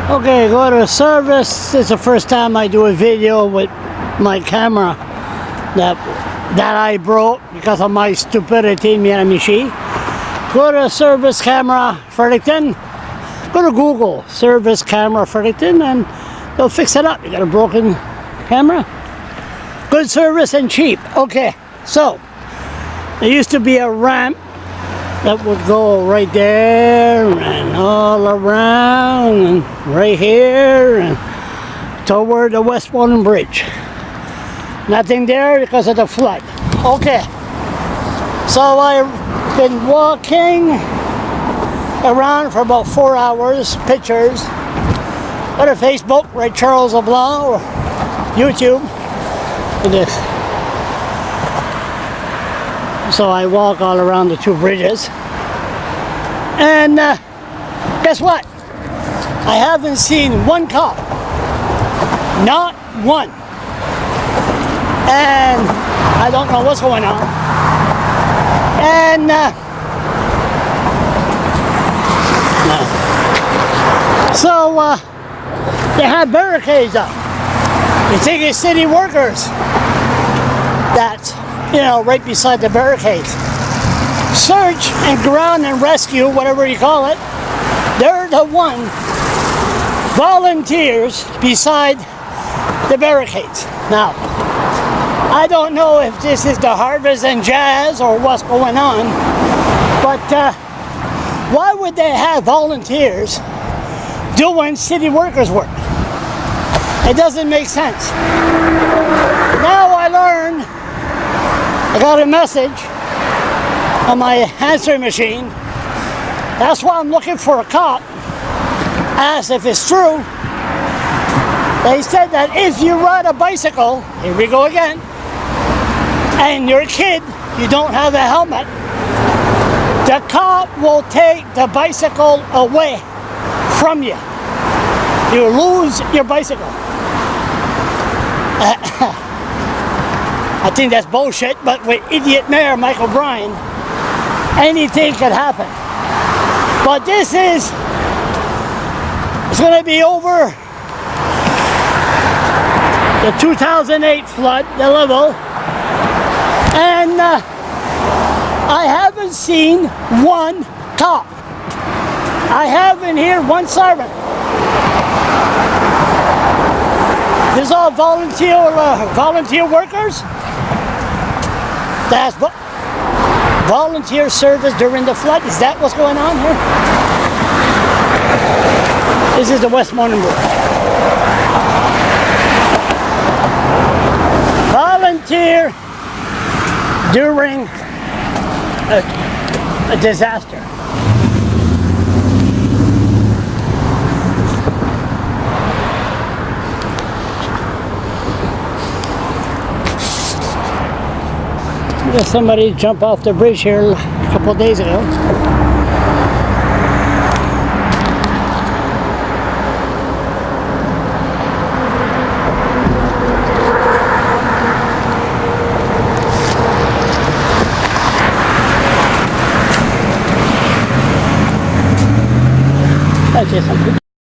Okay, go to service. It's the first time I do a video with my camera that I broke because of my stupidity, Miramichi. Go to service camera Fredericton. Go to Google service camera Fredericton and they'll fix it up. You got a broken camera. Good service and cheap. Okay, so there used to be a ramp that would go right there and all around and right here and toward the Westmoreland Bridge. Nothing there because of the flood. Okay, so I've been walking around for about 4 hours, pictures. Go to Facebook, write Charles LeBlanc, or YouTube. Look at this. So I walk all around the two bridges. And guess what? I haven't seen one cop. Not one. And I don't know what's going on. And no. So they have barricades up. You think it's city workers that's, you know, right beside the barricades. Search and ground and rescue, whatever you call it, they're the one volunteers beside the barricades. Now, I don't know if this is the harvest and jazz or what's going on, but why would they have volunteers doing city workers' work? It doesn't make sense. Now I learned, I got a message on my answering machine. That's why I'm looking for a cop. Asked if it's true. They said that if you ride a bicycle, here we go again, and you're a kid, you don't have a helmet, the cop will take the bicycle away from you. You lose your bicycle. I think that's bullshit, but with idiot Mayor Michael Bryan, anything could happen. But this is, it's going to be over the 2008 flood, the level, and I haven't seen one cop. I haven't heard one siren. There's all volunteer workers. That's volunteer service during the flood. Is that what's going on here? This is the Westmoreland Bridge. Volunteer during a disaster. There's somebody jumped off the bridge here a couple of days ago. That's just something.